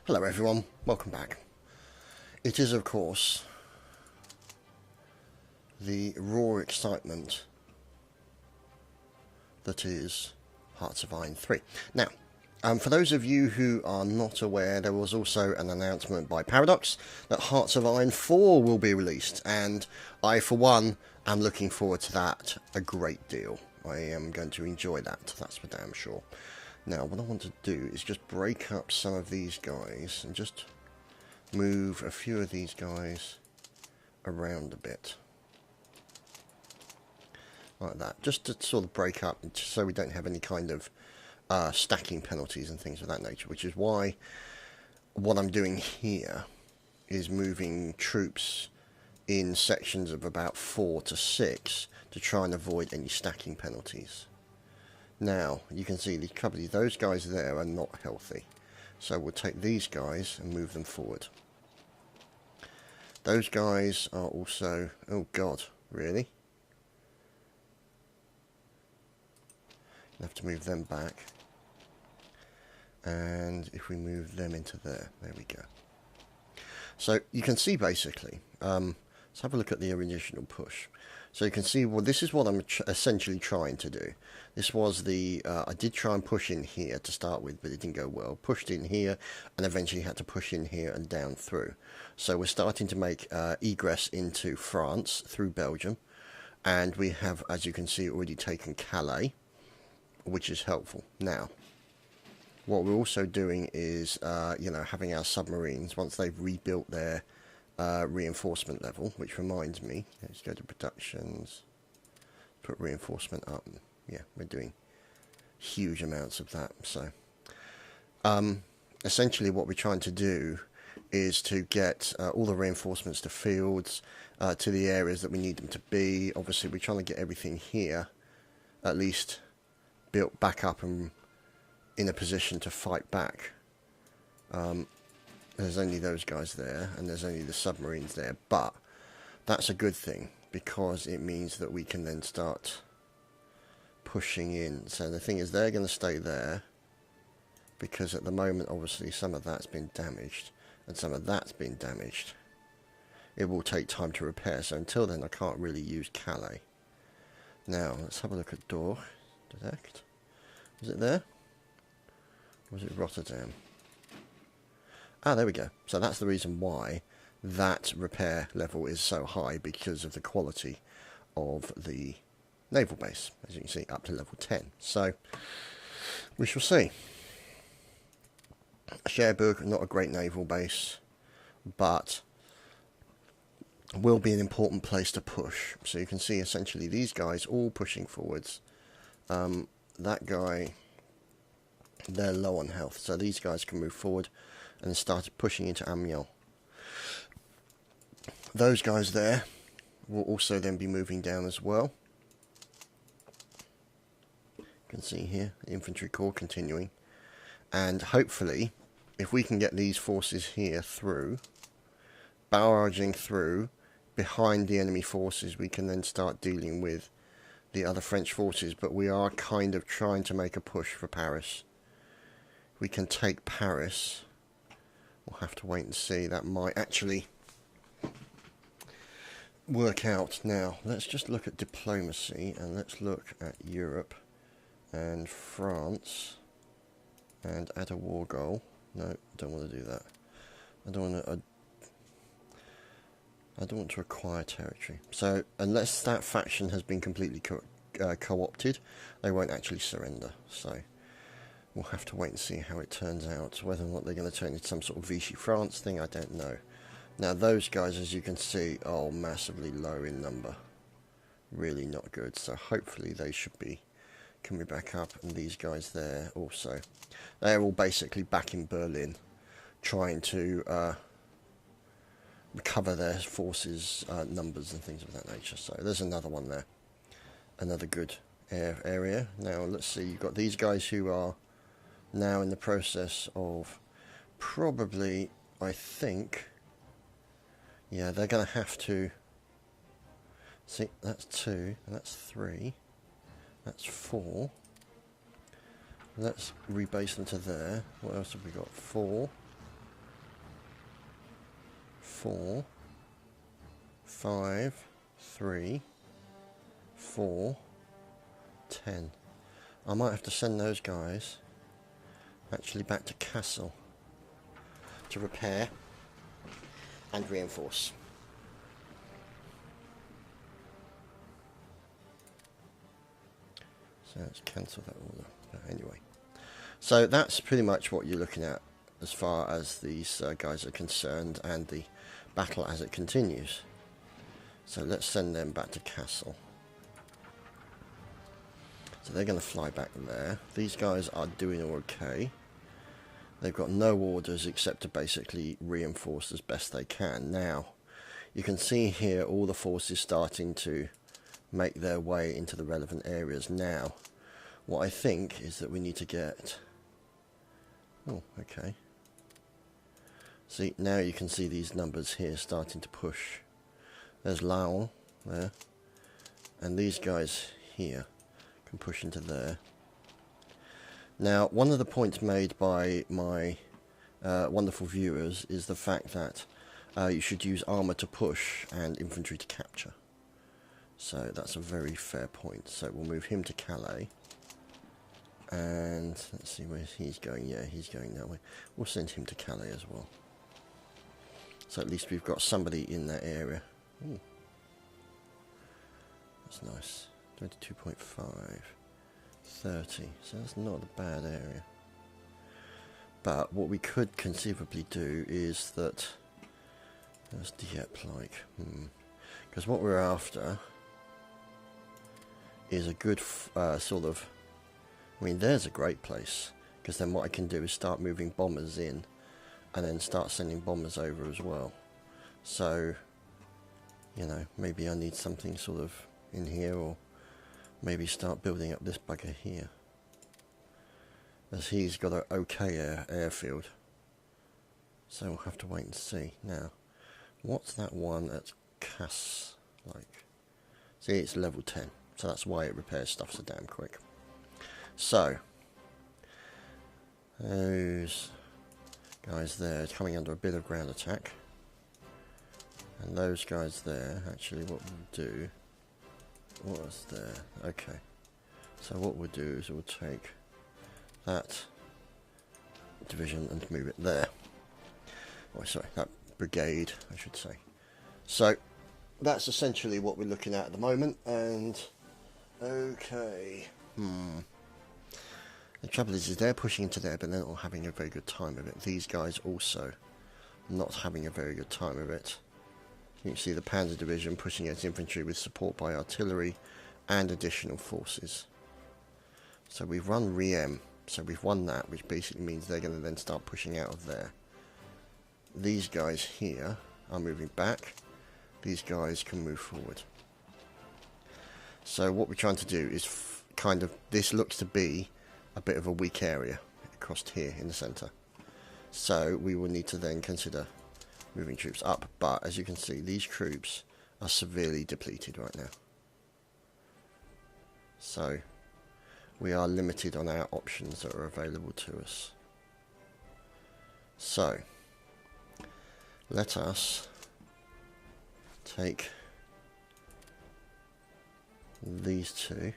Hello everyone, welcome back. It is of course the raw excitement that is Hearts of Iron 3. Now, for those of you who are not aware, there was also an announcement by Paradox that Hearts of Iron 4 will be released, and I for one am looking forward to that a great deal. I am going to enjoy that, that's for damn sure. Now what I want to do is just break up some of these guys and just move a few of these guys around a bit. Like that, just to sort of break up so we don't have any kind of stacking penalties and things of that nature, which is why what I'm doing here is moving troops in sections of about 4 to 6 to try and avoid any stacking penalties. Now, you can see those guys there are not healthy. So we'll take these guys and move them forward. Those guys are also... oh god, really? I have to move them back. And if we move them into there we go. So you can see basically, let's have a look at the original push. So you can see, well, this is what I'm essentially trying to do. This was the, I did try and push in here to start with, but it didn't go well. Pushed in here, and eventually had to push in here and down through. So we're starting to make egress into France through Belgium. And we have, as you can see, already taken Calais, which is helpful. Now, what we're also doing is, having our submarines, once they've rebuilt their reinforcement level, which reminds me, let's go to productions, put reinforcement up. Yeah, we're doing huge amounts of that. So essentially what we're trying to do is to get all the reinforcements to fields, to the areas that we need them to be. Obviously we're trying to get everything here at least built back up and in a position to fight back. There's only those guys there, and there's only the submarines there, but that's a good thing, because it means that we can then start pushing in. So the thing is, they're going to stay there, because at the moment, obviously, some of that's been damaged, and some of that's been damaged. It will take time to repair, so until then, I can't really use Calais. Now, let's have a look at Door. Detect. Is it there? Or was it Rotterdam? Ah, there we go. So that's the reason why that repair level is so high, because of the quality of the naval base, as you can see, up to level 10. So we shall see. Cherbourg, not a great naval base, but will be an important place to push. So you can see essentially these guys all pushing forwards. That guy, they're low on health, so these guys can move forward and started pushing into Amiens. Those guys there will also then be moving down as well. You can see here, the infantry corps continuing. And hopefully, if we can get these forces here through, barraging through, behind the enemy forces, we can then start dealing with the other French forces. But we are kind of trying to make a push for Paris. We can take Paris. We'll have to wait and see. That might actually work out. Now, let's just look at diplomacy, and let's look at Europe and France and add a war goal. No, don't want to do that. I don't want to acquire territory. So, unless that faction has been completely co-opted, they won't actually surrender. So we'll have to wait and see how it turns out. Whether or not they're going to turn into some sort of Vichy France thing, I don't know. Now those guys, as you can see, are massively low in number. Really not good. So hopefully they should be coming back up. And these guys there also. They're all basically back in Berlin, trying to recover their forces, numbers and things of that nature. So there's another one there. Another good area. Now let's see, you've got these guys who are now in the process of probably, I think, yeah, they're going to have to see, that's 2 and that's 3, that's 4. Let's rebase them to there. What else have we got? 4, 4, 5, 3, 4, 10. I might have to send those guys actually back to Castle to repair and reinforce. So let's cancel that order. But anyway, so that's pretty much what you're looking at as far as these guys are concerned and the battle as it continues. So let's send them back to Castle. So they're going to fly back there. These guys are doing okay. They've got no orders except to basically reinforce as best they can. Now, you can see here all the forces starting to make their way into the relevant areas. Now, what I think is that we need to get... Oh, okay. See, now you can see these numbers here starting to push. There's Laon there. And these guys here can push into there. Now, one of the points made by my wonderful viewers is the fact that you should use armour to push and infantry to capture. So that's a very fair point. So we'll move him to Calais. And let's see where he's going. Yeah, he's going that way. We'll send him to Calais as well. So at least we've got somebody in that area. Ooh. That's nice. 22.5. 30. So that's not a bad area. But what we could conceivably do is that... That's Dieppe like. Because what we're after is a good sort of... I mean, there's a great place. Because then what I can do is start moving bombers in. And then start sending bombers over as well. So, you know, maybe I need something sort of in here, or maybe start building up this bugger here. As he's got an okay airfield. So we'll have to wait and see. Now, what's that one at Cass like? See, it's level 10. So that's why it repairs stuff so damn quick. So, those... guys there coming under a bit of ground attack, and those guys there, actually what we'll do, what was there, okay, so what we'll do is we'll take that division and move it there, oh sorry, that brigade I should say. So that's essentially what we're looking at the moment. And okay, the trouble is they're pushing into there, but they're not having a very good time of it. These guys also not having a very good time of it. You can see the Panzer Division pushing its infantry with support by artillery and additional forces. So we've run Riem, so we've won that, which basically means they're going to then start pushing out of there. These guys here are moving back. These guys can move forward. So what we're trying to do is kind of, this looks to be a bit of a weak area across here in the centre. So we will need to then consider moving troops up. But as you can see, these troops are severely depleted right now. So we are limited on our options that are available to us. So let us take these two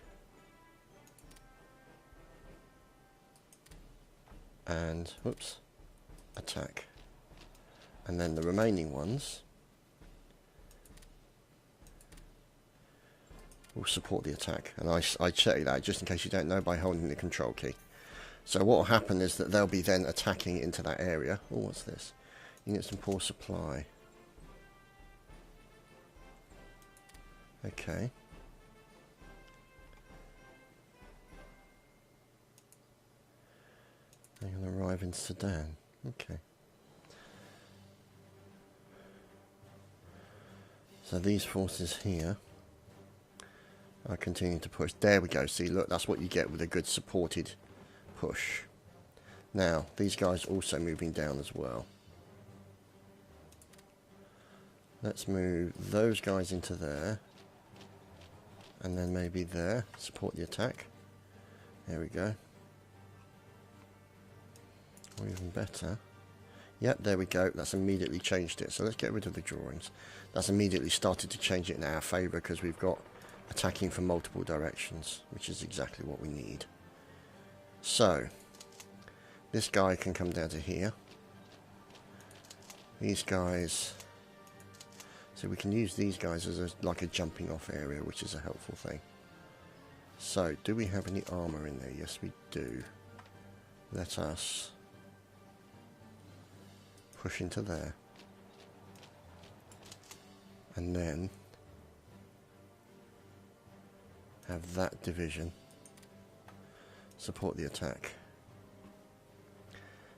and whoops, attack, and then the remaining ones will support the attack. And I check that just in case you don't know by holding the control key. So what will happen is that they'll be then attacking into that area. Oh, what's this? Units and poor supply. Okay. They're going to arrive in Sedan. Okay. So these forces here are continuing to push. There we go. See, look, that's what you get with a good supported push. Now, these guys also moving down as well. Let's move those guys into there. And then maybe there. Support the attack. There we go. Or even better, Yep, there we go. That's immediately changed it. So let's get rid of the drawings. That's immediately started to change it in our favour because we've got attacking from multiple directions, which is exactly what we need. So, this guy can come down to here. These guys... So we can use these guys as like a jumping off area, which is a helpful thing. So, do we have any armour in there? Yes, we do. Let us push into there. And then have that division support the attack.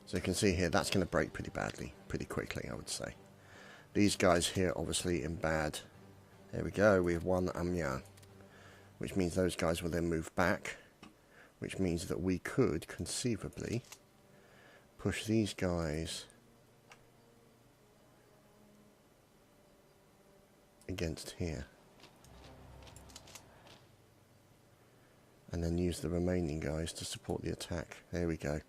So you can see here, that's going to break pretty badly, pretty quickly, I would say. These guys here, obviously in bad. There we go, we have one Amiens, which means those guys will then move back, which means that we could conceivably push these guys against here. And then use the remaining guys to support the attack. There we go.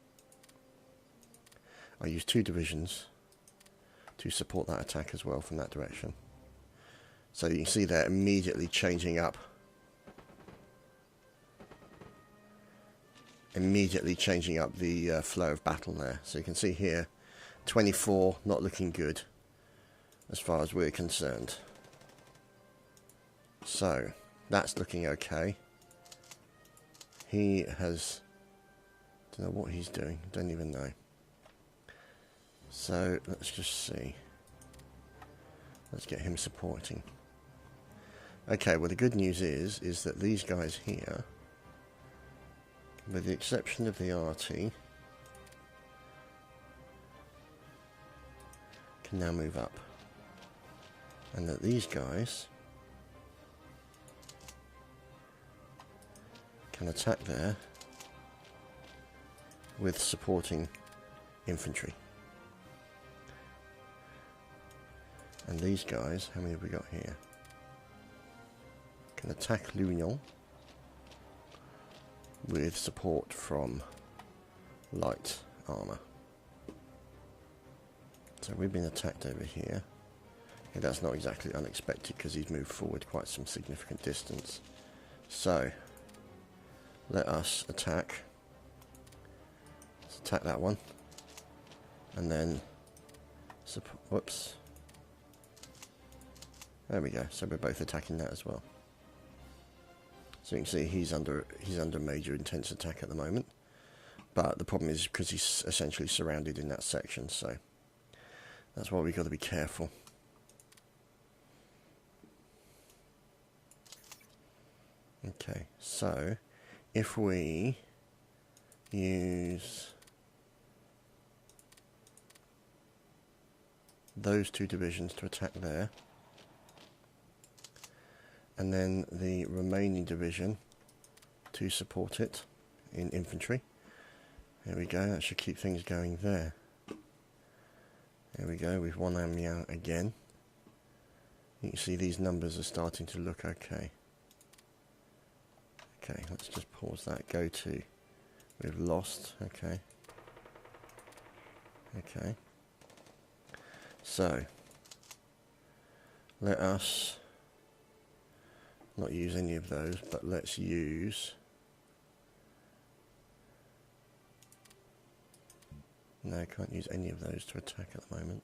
I use 2 divisions to support that attack as well from that direction. So you can see they're immediately changing up. Immediately changing up the flow of battle there. So you can see here, 24 not looking good as far as we're concerned. So that's looking okay. He has... don't know what he's doing. Don't even know. So let's just see. Let's get him supporting. Okay, well the good news is that these guys here, with the exception of the RT, can now move up. And that these guys can attack there with supporting infantry. And these guys, how many have we got here? Can attack L'Union with support from light armour. So we've been attacked over here. Okay, that's not exactly unexpected because he's moved forward quite some significant distance. So let us attack. Let's attack that one. And then whoops. There we go. So we're both attacking that as well. So you can see he's under major intense attack at the moment. But the problem is because he's essentially surrounded in that section, so that's why we've got to be careful. Okay, so if we use those 2 divisions to attack there, and then the remaining division to support it in infantry. There we go, that should keep things going there. There we go, we've won Amiens again. You can see these numbers are starting to look okay. Okay, let's just pause that, go to, we've lost, okay. Okay. So, let us not use any of those, but let's use... No, I can't use any of those to attack at the moment.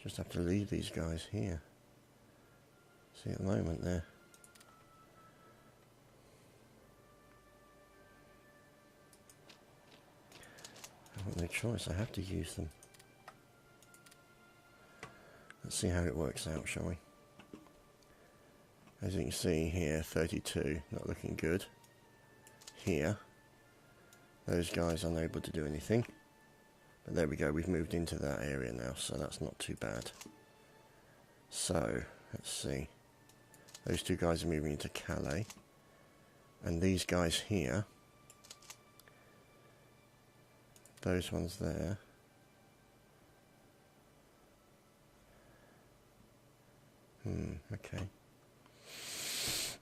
Just have to leave these guys here. See, at the moment they're... I've got no choice, I have to use them. Let's see how it works out, shall we? As you can see here, 32, not looking good. Here, those guys unable to do anything. But there we go, we've moved into that area now, so that's not too bad. So, let's see. Those 2 guys are moving into Calais. And these guys here, those ones there, okay.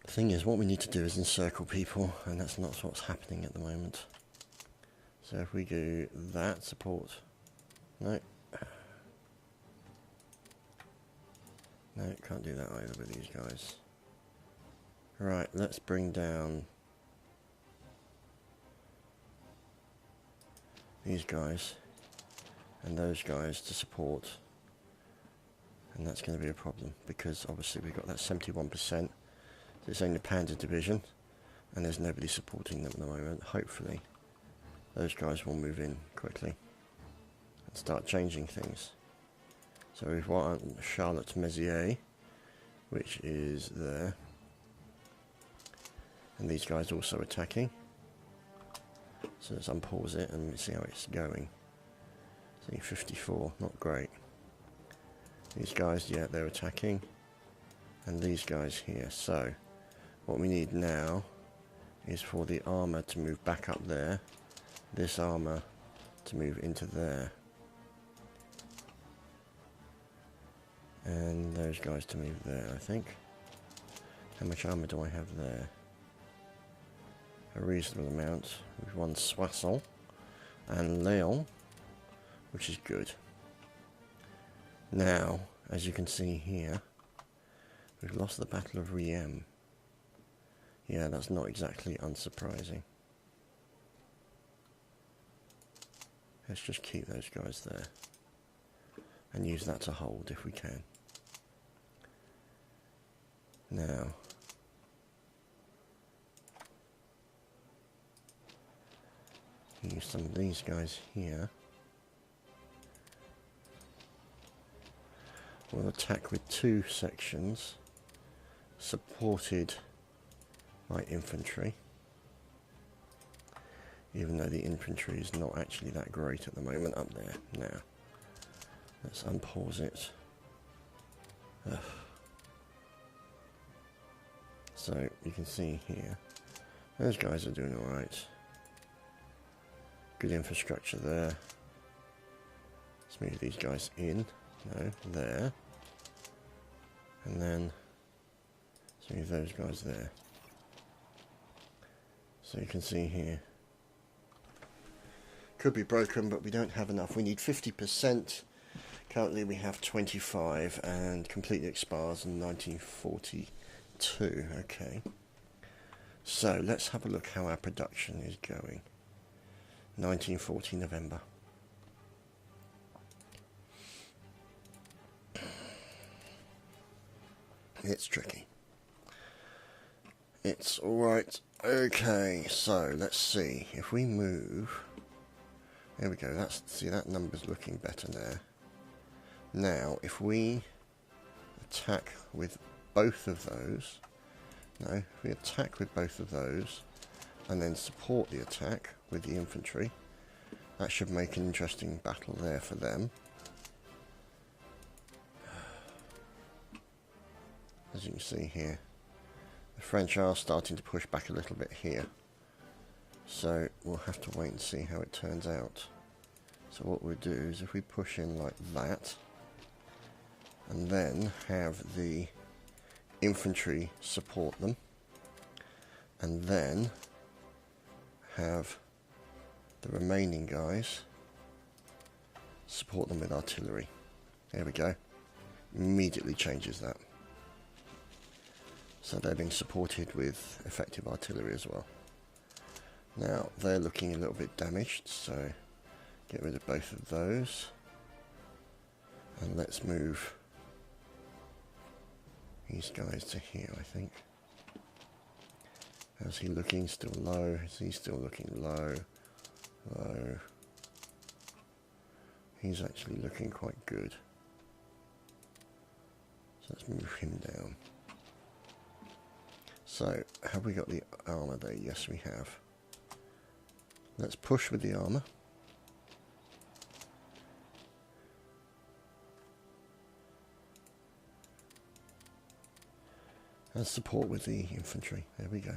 The thing is, what we need to do is encircle people, and that's not what's happening at the moment. So if we do that, support No. No, can't do that either with these guys. Right, let's bring down these guys and those guys to support. And that's going to be a problem because obviously we've got that 71%. It's only the Panzer Division and there's nobody supporting them at the moment. Hopefully those guys will move in quickly and start changing things. So we've got Charlotte Mézières, which is there. And these guys also attacking. So let's unpause it and see how it's going. See, 54, not great. These guys, yeah, they're attacking. And these guys here. So what we need now is for the armour to move back up there. This armour to move into there. And those guys to move there, I think. How much armour do I have there? A reasonable amount. We've won Soissons and Lyon, which is good. Now, as you can see here, we've lost the Battle of Riem. Yeah, that's not exactly unsurprising. Let's just keep those guys there and use that to hold if we can. Now, use some of these guys here. We'll attack with two sections supported by infantry, even though the infantry is not actually that great at the moment up there. Now, let's unpause it. Ugh. So you can see here, those guys are doing alright. Good infrastructure there. Let's move these guys in. No, there. And then let's move those guys there. So you can see here, could be broken, but we don't have enough. We need 50%. Currently we have 25 and completely expires in 1942. Okay. So let's have a look how our production is going. 1940 November. It's tricky. It's alright. Okay, so let's see. If we move, there we go. See, that number's looking better now. Now, if we attack with both of those, if we attack with both of those, and then support the attack with the infantry, that should make an interesting battle there for them. As you can see here, the French are starting to push back a little bit here. So we'll have to wait and see how it turns out. So what we'll do is if we push in like that, and then have the infantry support them, and then have the remaining guys support them with artillery. There we go. Immediately changes that. So they're being supported with effective artillery as well. Now they're looking a little bit damaged, so get rid of both of those. And let's move these guys to here, I think. How's he looking? Still low. Is he still looking low? Low. He's actually looking quite good. So let's move him down. So, have we got the armour there? Yes, we have. Let's push with the armour. And support with the infantry. There we go.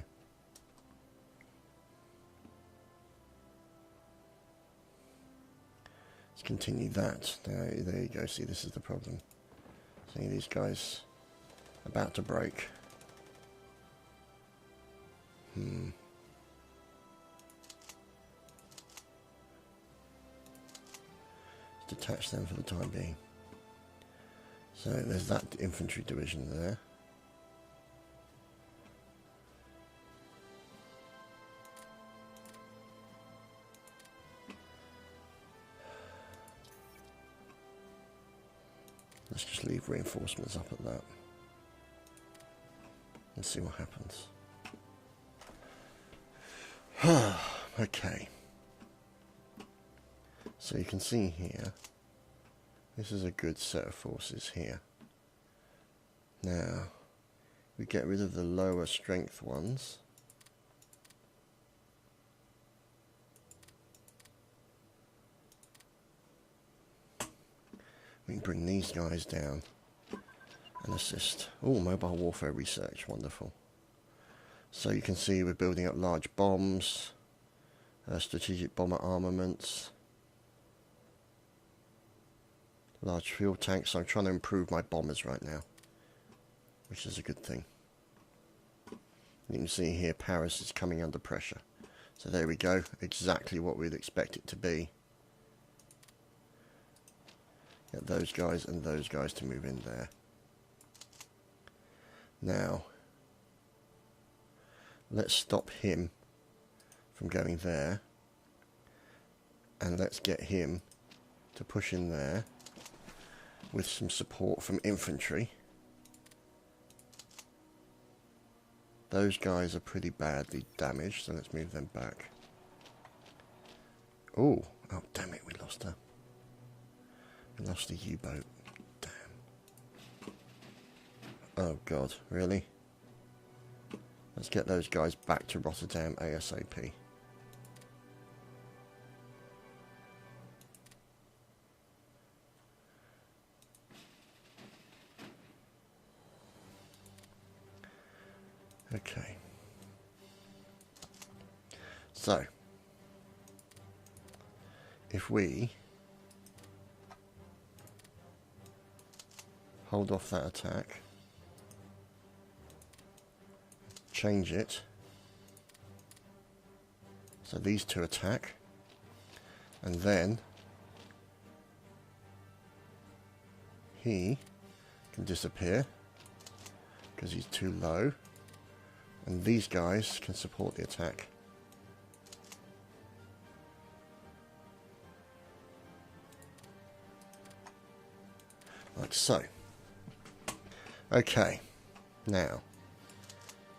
Let's continue that. There you go. See, this is the problem. See, these guys about to break. It's detach them for the time being. So there's that infantry division there. Let's just leave reinforcements up at that and see what happens. Okay. So you can see here, this is a good set of forces here. Now, we get rid of the lower strength ones. We can bring these guys down and assist. Oh, mobile warfare research, wonderful. So you can see we're building up large bombs, strategic bomber armaments, large fuel tanks. So I'm trying to improve my bombers right now, which is a good thing. You can see here Paris is coming under pressure. So there we go, exactly what we'd expect it to be. Get those guys and those guys to move in there. Now, let's stop him from going there, and let's get him to push in there with some support from infantry. Those guys are pretty badly damaged, so let's move them back. Oh damn it, we lost her. We lost the U-boat. Damn. Oh god, really? Let's get those guys back to Rotterdam ASAP. Okay. So, if we hold off that attack, change it, so these two attack, and then he can disappear because he's too low, and these guys can support the attack. Like so. Okay, now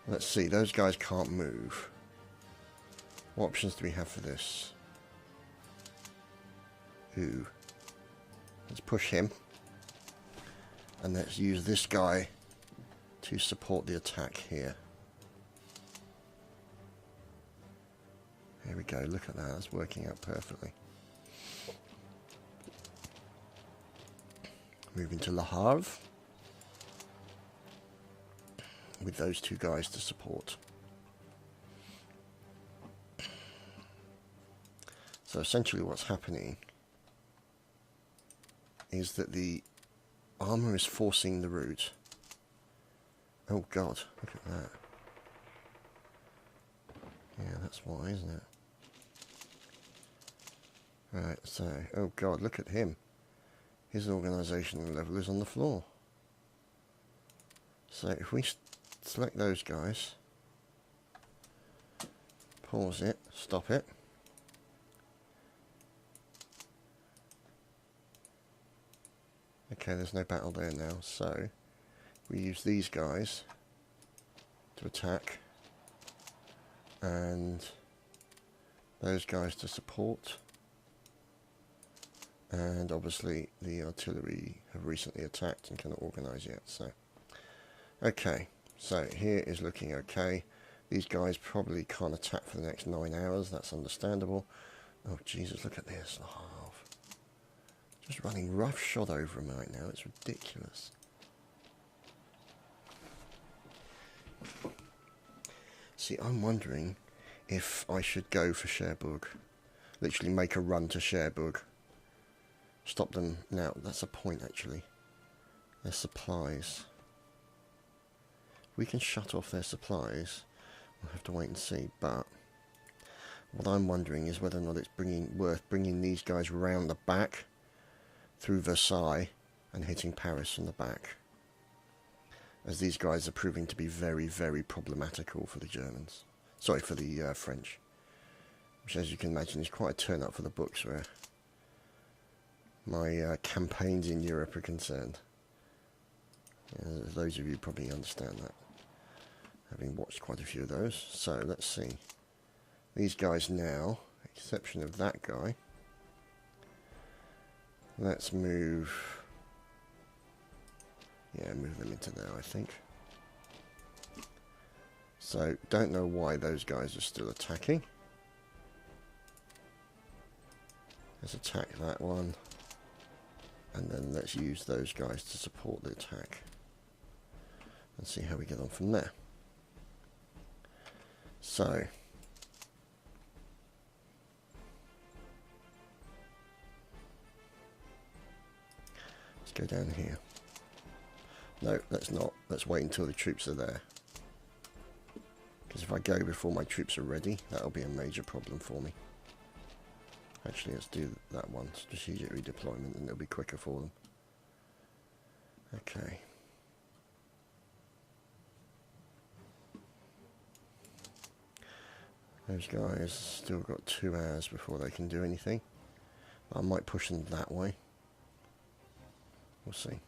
let's see, those guys can't move. What options do we have for this? Ooh. Let's push him, and let's use this guy to support the attack here. There we go, look at that, that's working out perfectly. Moving to Le Havre with those two guys to support. So essentially what's happening is that the armour is forcing the route. Oh god, look at that. Yeah, that's why, isn't it? Right, so, oh god, look at him. His organisational level is on the floor. So if we select those guys, pause it, stop it. Okay, there's no battle there now, so we use these guys to attack and those guys to support. And obviously the artillery have recently attacked and cannot organise yet, so. Okay, so here is looking okay. These guys probably can't attack for the next 9 hours, that's understandable. Oh Jesus, look at this. Oh, just running roughshod over them right now, it's ridiculous. See, I'm wondering if I should go for Cherbourg. Literally make a run to Cherbourg. Stop them now. That's a point, actually. Their supplies. We can shut off their supplies. We'll have to wait and see. But what I'm wondering is whether or not it's worth bringing these guys round the back through Versailles and hitting Paris from the back, as these guys are proving to be very, very problematical for the Germans. Sorry, for the French. Which, as you can imagine, is quite a turn up for the books where my campaigns in Europe are concerned. Yeah, those of you probably understand that, having watched quite a few of those. So, let's see. These guys now, exception of that guy. Let's move... yeah, move them into there, I think. So, don't know why those guys are still attacking. Let's attack that one. And then let's use those guys to support the attack. And see how we get on from there. So... let's go down here. No, let's not. Let's wait until the troops are there. Because if I go before my troops are ready, that'll be a major problem for me. Actually, let's do that one. Strategic redeployment, and it'll be quicker for them. Okay. Those guys still got 2 hours before they can do anything. But I might push them that way. We'll see.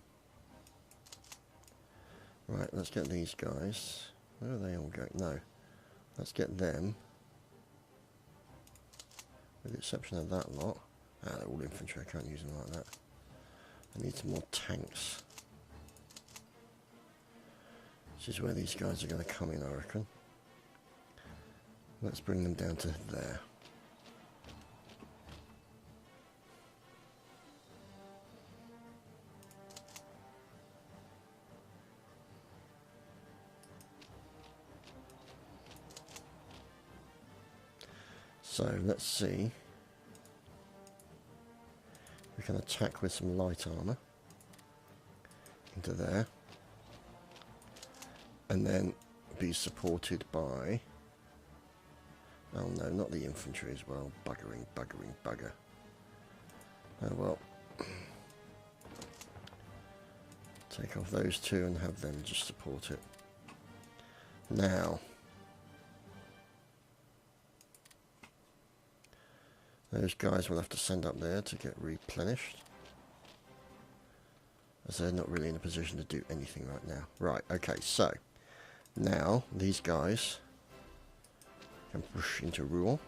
Right, let's get these guys. Where are they all going? No. Let's get them. With the exception of that lot. Ah, they're all infantry. I can't use them like that. I need some more tanks. This is where these guys are going to come in, I reckon. Let's bring them down to there. So let's see. We can attack with some light armour into there, and then be supported by, oh no, not the infantry as well. Buggering, bugger. Oh well. Take off those two and have them just support it. Now, those guys will have to send up there to get replenished, as they're not really in a position to do anything right now. Right, okay, so now these guys can push into Rouen,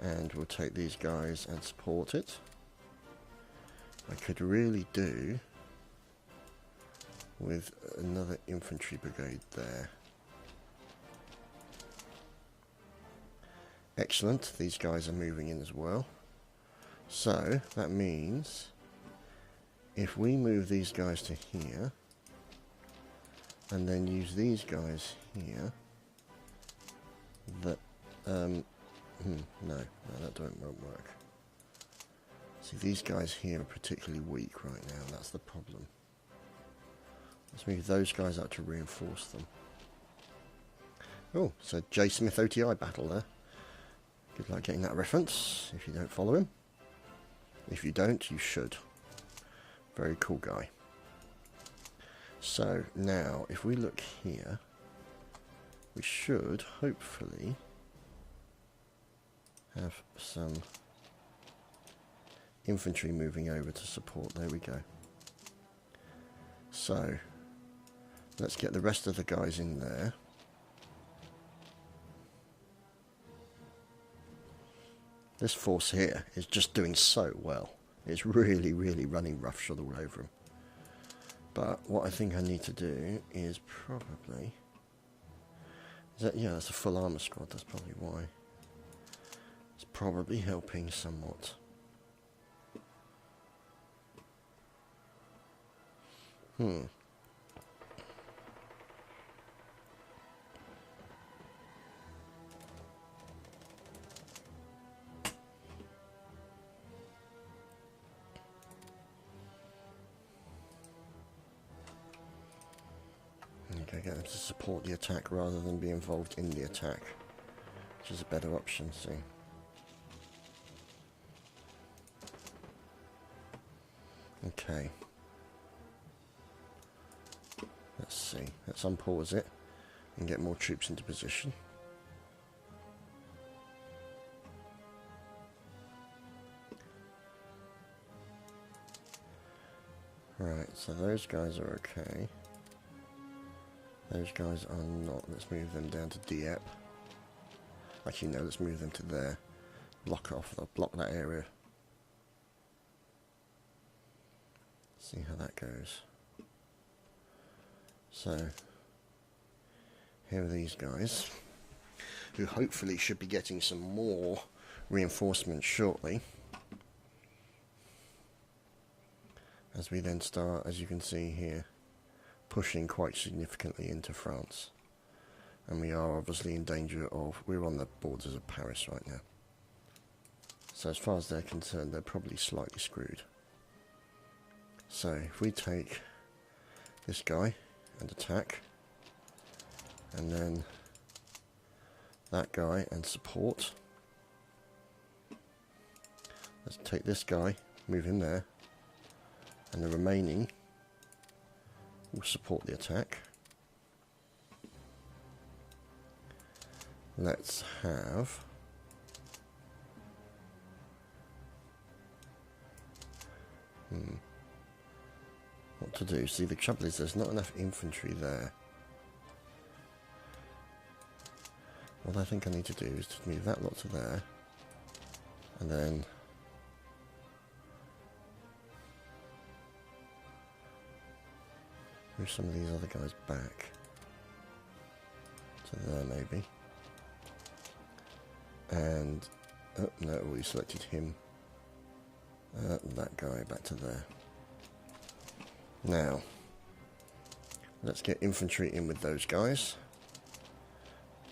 and we'll take these guys and support it. I could really do with another infantry brigade there. Excellent, these guys are moving in as well. So that means if we move these guys to here and then use these guys here, that no, that won't work. See, these guys here are particularly weak right now. That's the problem. Let's move those guys up to reinforce them. Oh, it's a J. Smith OTI battle there. Good luck getting that reference if you don't follow him. If you don't, you should. Very cool guy. So now, if we look here, we should hopefully have some infantry moving over to support. There we go. So let's get the rest of the guys in there. This force here is just doing so well. It's really, really running roughshod all over them. But what I think I need to do is probably... yeah, that's a full armour squad, that's probably why. It's probably helping somewhat. Okay, get them to support the attack rather than be involved in the attack, which is a better option, see. Okay. Let's see. Let's unpause it and get more troops into position. Right, so those guys are okay. Those guys are not. Let's move them down to Dieppe. Actually, no, let's move them to there. Block off, block that area. See how that goes. So, here are these guys, who hopefully should be getting some more reinforcements shortly. As we then start, as you can see here, pushing quite significantly into France. And we are obviously in danger of, we're on the borders of Paris right now. So as far as they're concerned, they're probably slightly screwed. So if we take this guy and attack, and then that guy and support. Let's take this guy, move him there, and the remaining will support the attack. Let's have what to do. See, the trouble is there's not enough infantry there. What I think I need to do is to move that lot to there, and then move some of these other guys back to there maybe. And oh no, we selected him. That guy back to there. Now let's get infantry in with those guys.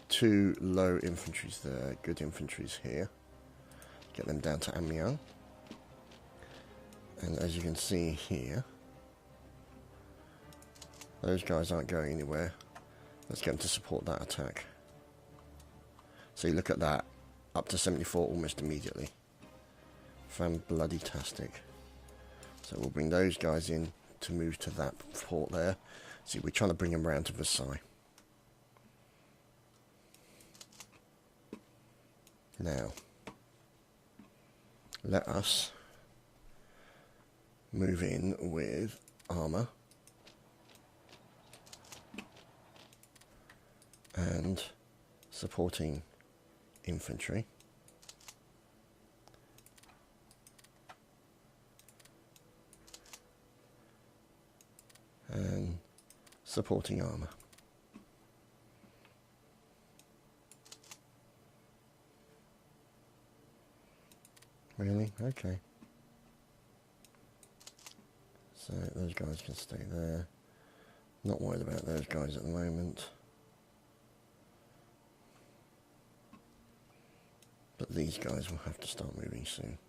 2 low infantries there, good infantries here. Get them down to Amiens. And as you can see here, those guys aren't going anywhere. Let's get them to support that attack. See, look at that. Up to 74 almost immediately. Fan-bloody-tastic. So we'll bring those guys in to move to that fort there. See, we're trying to bring them round to Versailles. Now, let us move in with armour and supporting infantry. And supporting armour. Really? Okay. So those guys can stay there. Not worried about those guys at the moment. But these guys will have to start moving soon.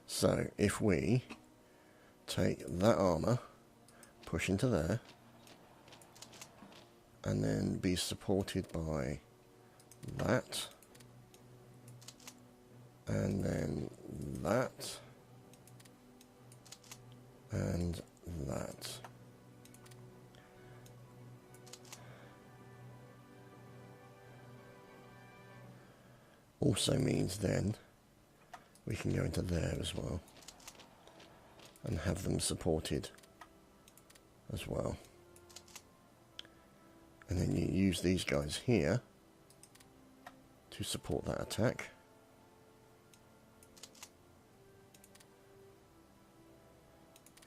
So if we take that armour, push into there, and then be supported by that, and then that, and that. Also means then we can go into there as well and have them supported as well. And then you use these guys here to support that attack.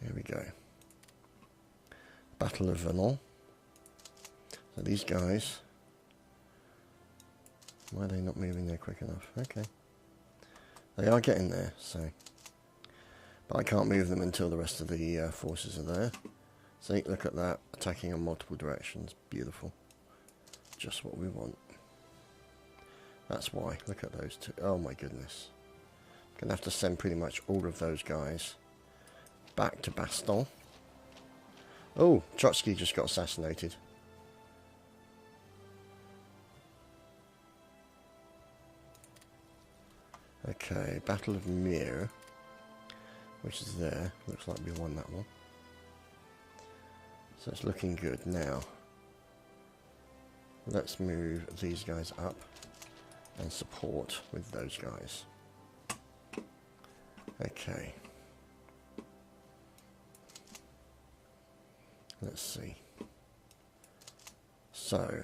Here we go. Battle of Vernon. So these guys, why are they not moving there quick enough? Okay. They are getting there, so. But I can't move them until the rest of the forces are there. See, look at that. Attacking on multiple directions. Beautiful. Just what we want. That's why. Look at those two. Oh my goodness. Gonna have to send pretty much all of those guys back to Bastogne. Oh, Trotsky just got assassinated. Okay, Battle of Mir. which is there. Looks like we won that one. So it's looking good. Now, let's move these guys up and support with those guys. Okay. Let's see. So,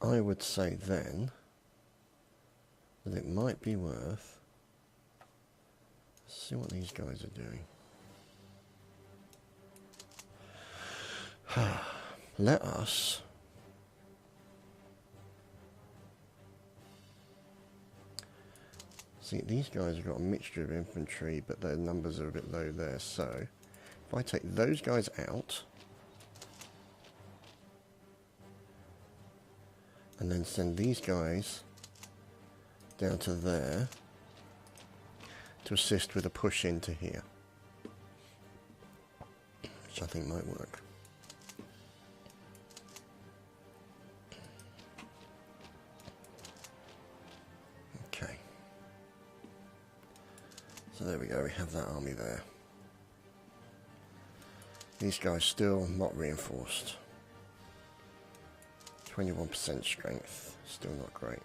I would say then that it might be worth... Let's see what these guys are doing. Let us... See, these guys have got a mixture of infantry, but their numbers are a bit low there, so... If I take those guys out... and then send these guys down to there to assist with a push into here, which I think might work. Okay, so there we go, we have that army there. These guys still not reinforced. 21% strength, still not great.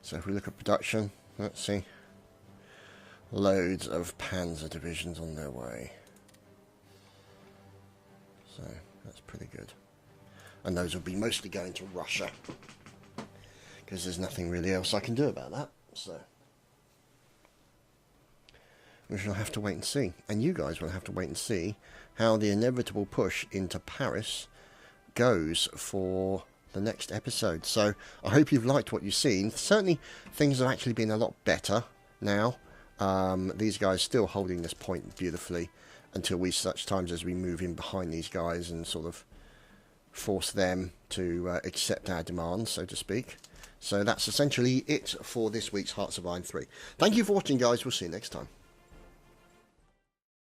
So if we look at production, let's see. Loads of Panzer divisions on their way. So that's pretty good. And those will be mostly going to Russia, because there's nothing really else I can do about that. So we shall have to wait and see. And you guys will have to wait and see how the inevitable push into Paris goes for the next episode. So I hope you've liked what you've seen. Certainly things have actually been a lot better now. These guys still holding this point beautifully until such times as we move in behind these guys and sort of force them to accept our demands, so to speak. So that's essentially it for this week's Hearts of Iron 3. Thank you for watching, guys. We'll see you next time.